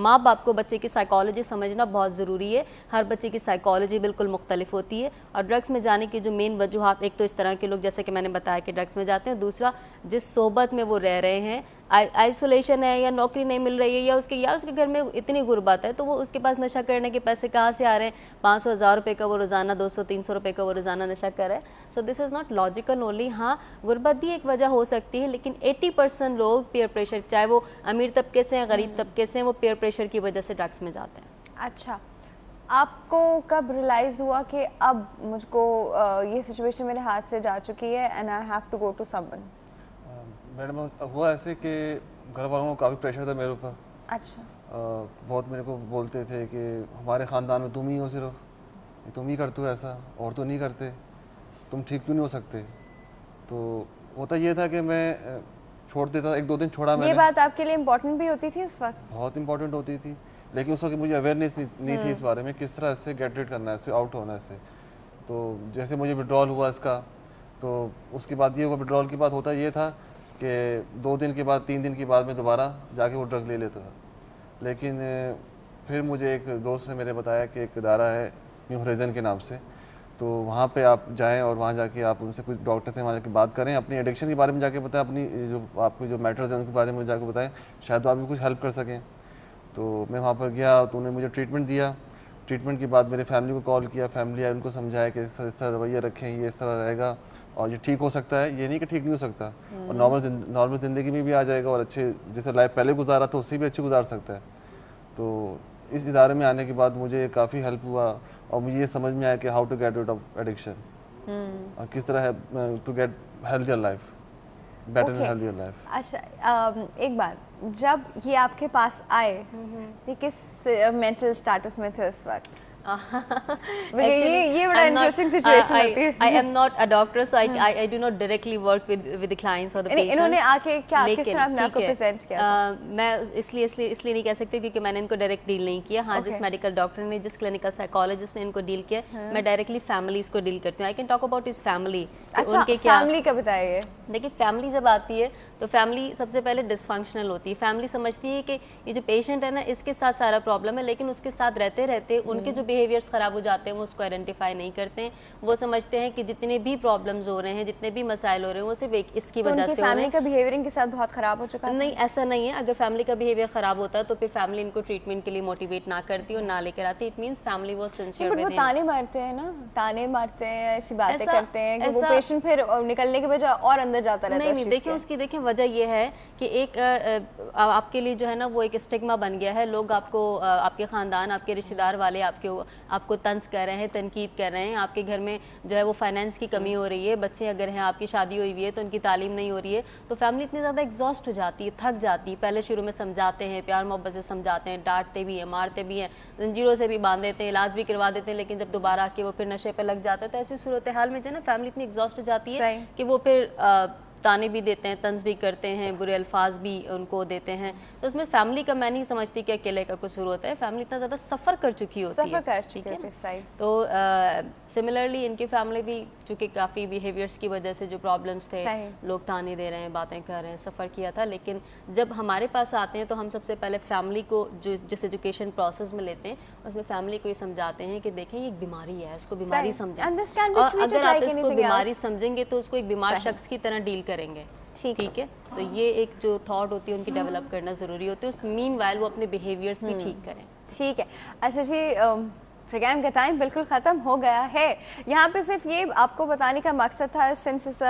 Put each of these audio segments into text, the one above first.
ماں باپ کو بچے کی سائیکالوجی سمجھنا بہت ضروری ہے. ہر بچے کی سائیکالوجی بالکل مختلف ہوتی ہے, اور ڈرگس میں جانے کی جو مین وجوہات, ایک تو اس طرح کے لوگ جیسے کہ میں نے بتایا کہ ڈرگس میں جاتے ہیں, دوسرا جس صحبت میں وہ رہ رہے ہیں, آئسولیشن ہے یا نوکری نہیں مل رہی ہے یا اس کے گھر میں اتنی غربت ہے تو وہ اس کے پاس نشہ کرنے کے پیسے کہاں سے آ رہے ہیں, 500-1000 روپے کا وہ روزانہ, 200-300 روپے کا وہ روزانہ نشہ کر رہا ہے. سو دس از ناٹ لاجیکل اونلی. ہاں غربت بھی ایک وجہ ہو سکتی ہے, لیکن 80% لوگ پیئر پریشر, چاہے وہ امیر طبقے سے ہیں غریب طبقے سے ہیں, وہ پیئر پریشر کی وجہ سے ڈرگس میں جاتے ہیں. اچھا, آپ کو کب ریئلائز ہوا کہ اب مجھ کو یہ سچویشن میرے ہاتھ سے جا چکی ہے and I have to go to someone? Madam ہوا ایسے کہ گھر والوں کو کافی پریشر تھا میرے اوپر. اچھا. بہت میرے کو بولتے تھے کہ ہمارے خاندان میں تم ہی ہو, صرف تم ہی کرتے ہو ایسا, اور تو نہیں کرتے, تم ٹھیک کیوں نہیں ہو سکتے. تو ہوتا یہ تھا کہ میں چھوڑ دیتا, 1-2 دن چھوڑا میں نے. یہ بات آپ کے لیے امپورٹنٹ بھی ہوتی تھی اس وقت؟ بہت امپورٹنٹ ہوتی تھی, لیکن اس وقت مجھے اویئرنیس نہیں تھی اس بارے میں کس طرح اس سے گیٹ ریڈ کرنا ہے, اس سے آؤٹ ہونا ہے اس سے. تو جیسے مجھے وڈرال ہوا اس کا, تو اس کے بعد یہ ہوا, وڈرال کے بعد ہوتا یہ تھا کہ 2 دن کے بعد 3 دن کے بعد میں دوبارہ جا کے وہ ڈرگ لے لیتا تھا. لیکن پھر مجھے ایک دوست نے میرے بتایا کہ ایک ادارہ ہے نیو ہورائزن کے نام سے, تو وہاں پہ آپ جائیں اور وہاں جا کے آپ ان سے کچھ ڈاکٹر تھے, وہاں جا کے بات کریں, اپنی ایڈکشن کے بارے میں جا کے بتائیں, اپنی جو آپ کو جو میٹرز ہیں ان کے بارے میں جا کے بتائیں, شاید آپ بھی کچھ ہیلپ کر سکیں. تو میں وہاں پر گیا تو انہوں نے مجھے ٹریٹمنٹ دیا. ٹریٹمنٹ کے بعد میرے فیملی کو کال کیا, فیملی آئی, ان کو سمجھایا کہ اس طرح رویہ رکھیں, یہ اس طرح رہے گا اور یہ ٹھیک ہو سکتا ہے, یہ نہیں کہ ٹھیک نہیں ہو سکتا, اور نارمل زندگی میں بھی آ جائے گا, اور اچھے جیسے لائف پہلے گزارا تو اس سے بھی اچھی گزار سکتا ہے. تو اس ادارے میں آنے کے بعد مجھے کافی ہیلپ ہوا, اور مجھے یہ سمجھ میں آیا کہ how to get rid of addiction, اور کس طرح ہے to get healthier life, better healthier life. اچھا, ایک بات, جب یہ آپ کے پاس آئے یہ کس مینٹل اسٹیٹس میں تھے اس وقت؟ یہ بڑا انٹرسٹنگ سچویشن ہوتی ہے. I am not a doctor, so I do not directly work with the clients or the patients. انہوں نے آ کے کیا کس طرح اپنے آپ کو پریزنٹ کیا؟ میں اس لیے نہیں کہہ سکتی کیونکہ میں نے ان کو ڈائریکٹ ڈیل نہیں کیا. ہاں, جس میڈیکل ڈاکٹر نے, جس کلینکل سائیکالوجسٹ نے ان کو ڈیل کیا, میں ڈائریکٹلی فیملیز کو ڈیل کرتی ہوں. I can talk about his family. اچھا, فیملی کا بتائیے. دیکھیے فیملی جب آتی ہے تو فیملی سب سے پہلے ڈسفنکشنل ہوتی ہے. فیملی سمجھتی ہے کہ یہ جو پیشنٹ ہے نا, اس کے ساتھ سارا پرابلم ہے, لیکن اس کے ساتھ رہتے رہتے ان کے جو بیہیویئرس خراب ہو جاتے ہیں وہ اس کو آئیڈینٹیفائی نہیں کرتے ہیں. وہ سمجھتے ہیں کہ جتنے بھی پرابلمز ہو رہے ہیں, جتنے بھی مسائل ہو رہے ہیں, وہ صرف اس کی وجہ سے ہو رہے ہیں. فیملی کا بیہیویئر ان کے ساتھ بہت خراب ہو چکا ہے؟ نہیں, ایسا نہیں ہے. اگر فیملی کا بیہیویئر خراب ہوتا ہے تو پھر فیملی ان کو ٹریٹمنٹ کے لیے موٹیویٹ نہ کرتی اور نہ لے کر آتی. It means family was sincere. وہ تانے مارتے ہیں نا, تانے مارتے ہیں, ایسی باتیں کرتے ہیں کہ وہ پیشنٹ پھر نکلنے کے بجائے اور اندر جاتا رہتا ہے. نہیں, دیکھیں اس کی وجہ یہ ہے کہ ایک آپ کے لیے جو ہے نا وہ ایک اسٹگما بن گیا ہے. لوگ آپ کو, آپ کے خاندان, آپ کے رشتہ دار والے آپ کو طنز کر رہے ہیں, تنقید کر رہے ہیں. آپ کے گھر میں جو ہے وہ فائنینس کی کمی ہو رہی ہے, بچے اگر ہیں, آپ کی شادی ہوئی ہوئی ہے تو ان کی تعلیم نہیں ہو رہی ہے, تو فیملی اتنی زیادہ ایگزاسٹ ہو جاتی ہے, تھک جاتی ہے. پہلے شروع میں سمجھاتے ہیں, پیار محبت سے سمجھاتے ہیں, ڈانٹتے بھی ہیں, مارتے بھی ہیں, زنجیروں سے بھی باندھ دیتے ہیں, علاج بھی کروا دیتے ہیں, لیکن جب دوبارہ آ کے وہ پھر نشے پہ لگ جاتا ہے تو ایسی صورتحال میں جو ہے نا فیملی اتنی ایگزاسٹ ہو جاتی ہے کہ وہ پھر تانے بھی دیتے ہیں, طنز بھی کرتے ہیں, برے الفاظ بھی ان کو دیتے ہیں. تو اس میں فیملی کا میں نہیں سمجھتی کہ اکیلے کا قصور ہوتا ہے. فیملی اتنا زیادہ سفر کر چکی ہوتی ہے, ٹھیک ہے. تو سملرلی ان کی فیملی بھی چونکہ کافی بیہیویئرس کی وجہ سے جو پرابلمس تھے, لوگ تانے دے رہے ہیں, باتیں کر رہے ہیں, سفر کیا تھا. لیکن جب ہمارے پاس آتے ہیں تو ہم سب سے پہلے فیملی کو جس ایجوکیشن پروسیس میں لیتے ہیں اس میں فیملی کو یہ سمجھاتے ہیں کہ دیکھیں یہ ایک بیماری ہے, اس کو بیماری سمجھیں, اور اگر آپ اس کو بیماری سمجھیں گے تو اس کو ایک بیمار شخص کی طرح ڈیل کریں گے, ٹھیک ہے. تو یہ ایک جو تھاٹ ہوتی ہے ان کی ڈیولپ کرنا ضروری ہوتی ہے. اس مین وائل وہ اپنے بیہیویئرس بھی ٹھیک کریں. ٹھیک ہے. اچھا جی, پروگرام کا ٹائم بالکل ختم ہو گیا ہے. یہاں پہ صرف یہ آپ کو بتانے کا مقصد تھا, سنس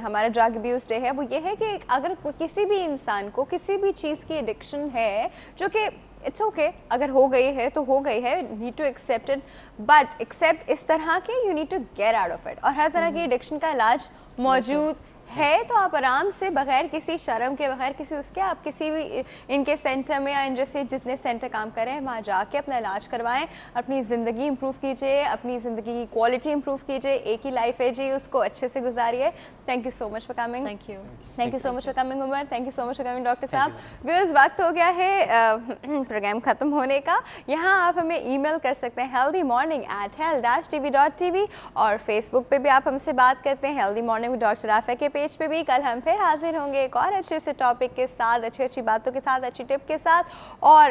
ہمارا ڈرگ ابیوز ڈے ہے, وہ یہ ہے کہ اگر کسی بھی انسان کو کسی بھی چیز کی ایڈکشن ہے, جو کہ اٹس اوکے, اگر ہو گئی ہے تو ہو گئی ہے, need to accept it, but accept اس طرح کے you need to get out of it. اور ہر طرح کی ایڈکشن کا علاج موجود ہے, تو آپ آرام سے بغیر کسی شرم کے, بغیر کسی اس کے, آپ کسی بھی ان کے سینٹر میں یا ان جیسے جتنے سینٹر کام کر رہے ہیں وہاں جا کے اپنا علاج کروائیں, اپنی زندگی امپروو کیجیے, اپنی زندگی کی کوالٹی امپروو کیجیے. ایک ہی لائف ہے جی, اس کو اچھے سے گزاریے. Thank you so much for coming. Thank you so much for coming Umar. Thank you so much for coming doctor صاحب. ویورز, وقت ہو گیا ہے پروگرام ختم ہونے کا. یہاں آپ ہمیں ای میل کر سکتے ہیں healthymorning@health-tv.tv, اور فیس بک پہ بھی آپ ہم سے بات کرتے ہیں ہیلدی مارننگ ود ڈاکٹر رافع کے پیج پہ بھی. کل ہم پھر حاضر ہوں گے ایک اور اچھے سے ٹاپک کے ساتھ, اچھی باتوں کے ساتھ, اچھی ٹپ کے ساتھ. اور